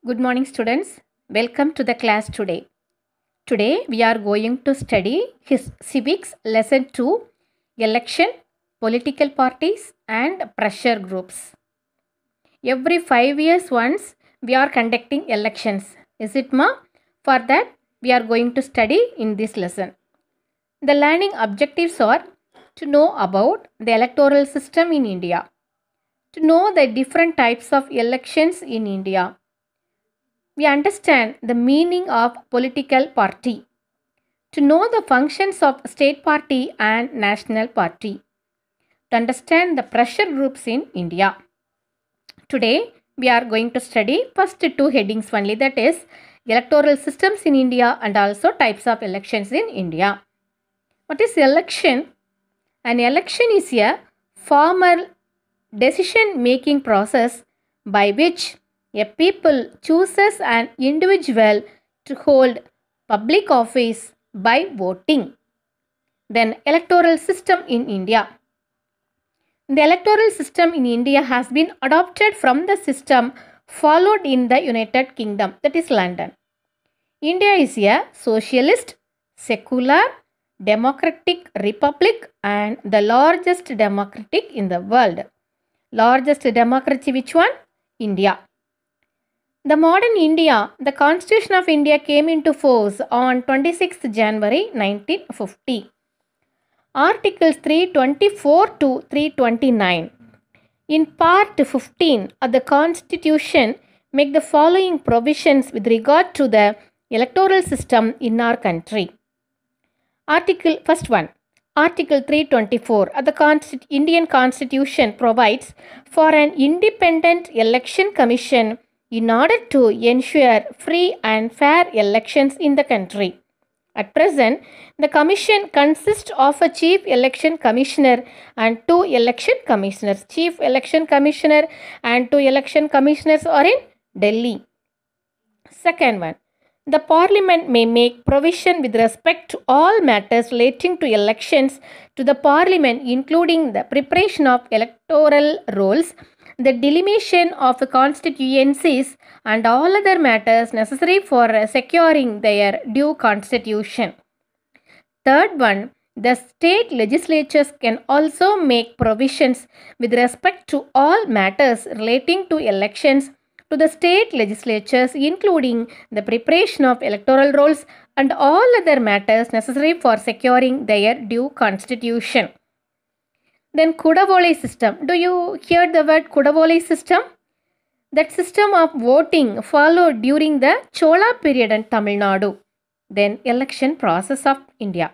Good morning, students. Welcome to the class today. Today we are going to study his civics lesson 2, election, political parties and pressure groups. Every 5 years once we are conducting elections. Is it ma? For that we are going to study in this lesson. The learning objectives are to know about the electoral system in India, to know the different types of elections in India. We understand the meaning of political party, to know the functions of state party and national party, to understand the pressure groups in India. Today we are going to study first two headings only, that is electoral systems in India and also types of elections in India. What is election? An election is a formal decision making process by which a people chooses an individual to hold public office by voting. Then electoral system in India. The electoral system in India has been adopted from the system followed in the United Kingdom, that is London. India is a socialist, secular, democratic republic and the largest democratic in the world. Largest democracy which one? India. The modern India, the Constitution of India came into force on 26th January 1950. Articles 324 to 329. In part 15 of the Constitution make the following provisions with regard to the electoral system in our country. First one. Article 324 of the Indian Constitution provides for an independent election commission in order to ensure free and fair elections in the country. At present, the commission consists of a chief election commissioner and two election commissioners. Chief election commissioner and two election commissioners are in Delhi. Second one. The Parliament may make provision with respect to all matters relating to elections to the Parliament, including the preparation of electoral rolls, the delimitation of the constituencies, and all other matters necessary for securing their due constitution. Third one, the state legislatures can also make provisions with respect to all matters relating to elections to the state legislatures, including the preparation of electoral rolls and all other matters necessary for securing their due constitution. Then Kudavoli system. Do you hear the word Kudavoli system? That system of voting followed during the Chola period in Tamil Nadu. Then election process of India.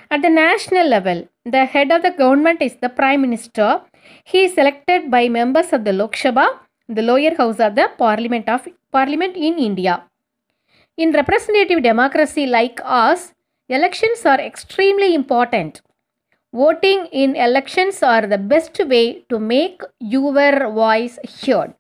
At the national level, the head of the government is the Prime Minister. He is elected by members of the Lok Sabha, the lower house of the Parliament in India. In representative democracy like us, elections are extremely important. Voting in elections are the best way to make your voice heard.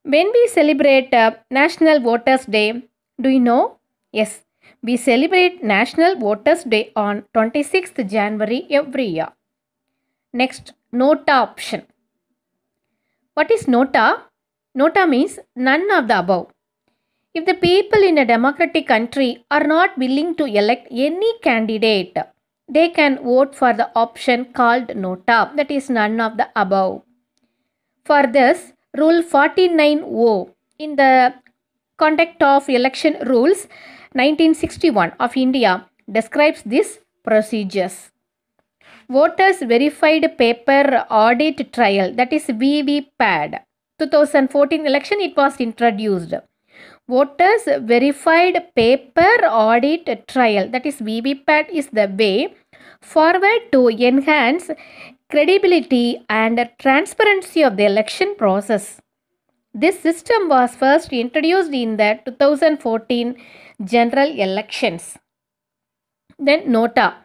When we celebrate National Voters Day, do you know? Yes, we celebrate National Voters Day on 26th January every year. Next, Nota option. What is Nota? Nota means none of the above. If the people in a democratic country are not willing to elect any candidate, they can vote for the option called Nota, that is none of the above. For this, Rule 49O in the Conduct of Election Rules 1961 of India describes these procedures. Voters Verified Paper Audit Trial, that is VVPAD. 2014 election it was introduced. Voters Verified Paper Audit Trial, that is VVPAD, is the way forward to enhance credibility and transparency of the election process. This system was first introduced in the 2014 general elections. Then Nota.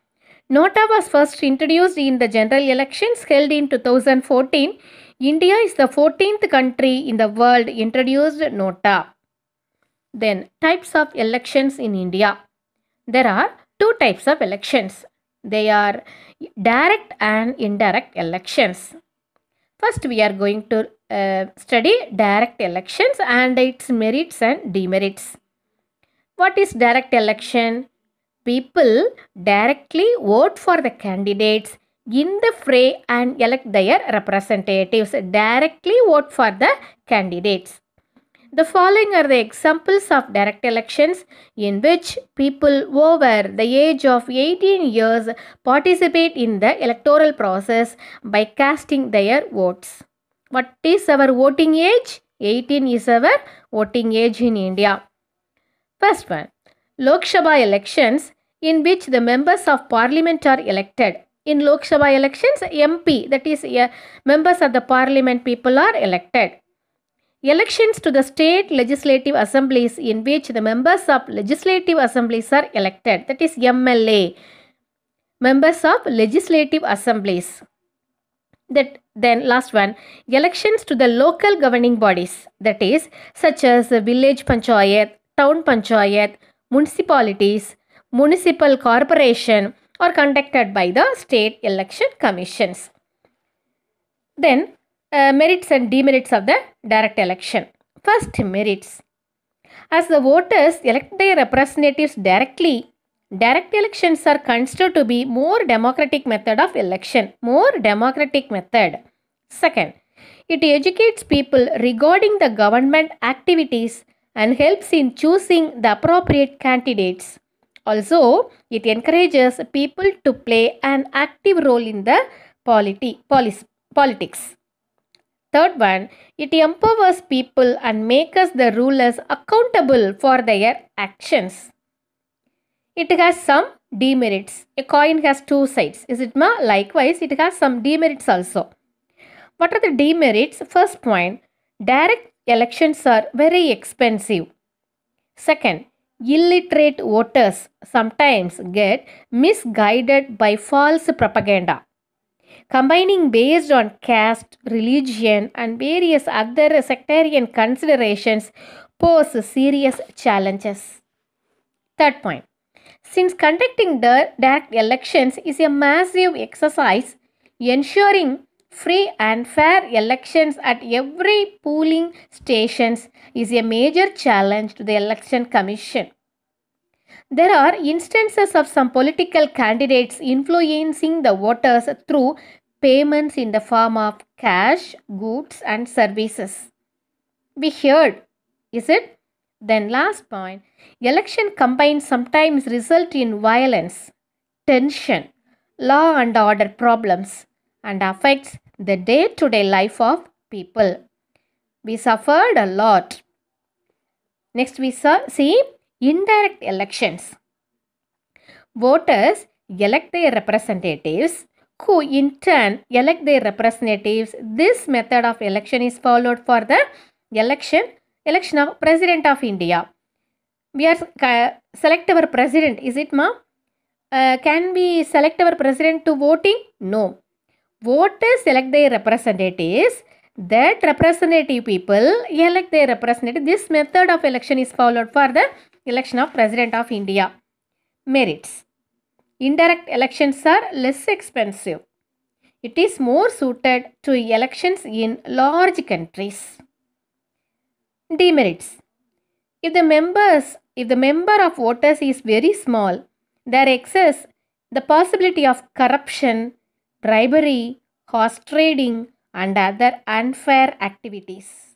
Nota was first introduced in the general elections held in 2014. India is the 14th country in the world introduced Nota. Then types of elections in India. There are two types of elections. They are direct and indirect elections. First, we are going to study direct elections and its merits and demerits. What is direct election? People directly vote for the candidates in the fray and elect their representatives. Directly vote for the candidates. The following are the examples of direct elections in which people over the age of 18 years participate in the electoral process by casting their votes. What is our voting age? 18 is our voting age in India. First one, Lok Sabha elections in which the members of parliament are elected. In Lok Sabha elections, MP, that is members of the parliament people are elected. Elections to the state legislative assemblies in which the members of legislative assemblies are elected, that is MLA, members of legislative assemblies. Then last one, elections to the local governing bodies, that is such as village panchayat, town panchayat, municipalities, municipal corporation are conducted by the state election commissions. Then merits and demerits of the direct election. First, merits. As the voters elect their representatives directly, direct elections are considered to be more democratic method of election. More democratic method. Second, it educates people regarding the government activities and helps in choosing the appropriate candidates. Also, it encourages people to play an active role in the politics. Third one, it empowers people and makes the rulers accountable for their actions. It has some demerits. A coin has two sides. Is it ma? Likewise, it has some demerits also. What are the demerits? First point, direct elections are very expensive. Second, illiterate voters sometimes get misguided by false propaganda. Combining based on caste, religion and various other sectarian considerations pose serious challenges. Third point, since conducting direct elections is a massive exercise, ensuring free and fair elections at every polling stations is a major challenge to the election commission. There are instances of some political candidates influencing the voters through payments in the form of cash, goods and services. We heard, is it? Then last point, election campaigns sometimes result in violence, tension, law and order problems and affects the day-to-day life of people. We suffered a lot. Next we see indirect elections. Voters elect their representatives who in turn elect their representatives. This method of election is followed for the election of President of India. We are select our president, is it ma? Can we select our president to voting? No. Voters select their representatives. That representative people elect their representative. This method of election is followed for the election of President of India. Merits. Indirect elections are less expensive. It is more suited to elections in large countries. Demerits. If the member of voters is very small, there exists the possibility of corruption, bribery, horse trading and other unfair activities.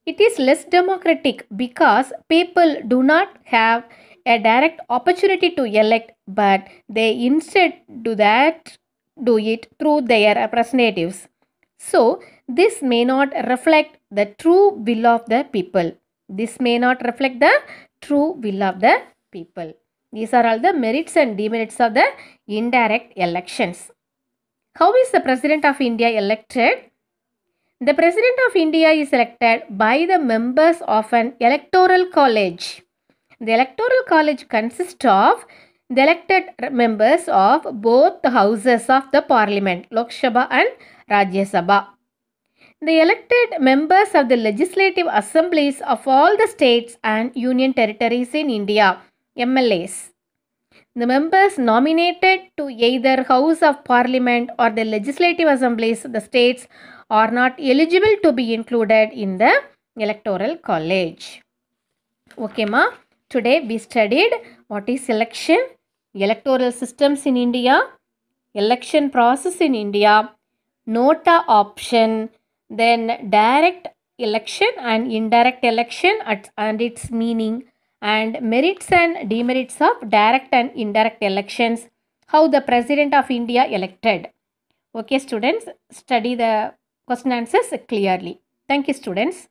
It is less democratic because people do not have a direct opportunity to elect, but they instead do it through their representatives. So, this may not reflect the true will of the people. This may not reflect the true will of the people. These are all the merits and demerits of the indirect elections. How is the President of India elected? The President of India is elected by the members of an electoral college. The electoral college consists of the elected members of both the houses of the parliament, Lok Sabha and Rajya Sabha. The elected members of the legislative assemblies of all the states and union territories in India, MLAs. The members nominated to either House of Parliament or the legislative assemblies of the states are not eligible to be included in the electoral college. Okay, ma. Today we studied what is election, electoral systems in India, election process in India, nota option, then direct election and indirect election and its meaning, and merits and demerits of direct and indirect elections, how the President of India elected. Okay, students, study the question answers clearly. Thank you, students.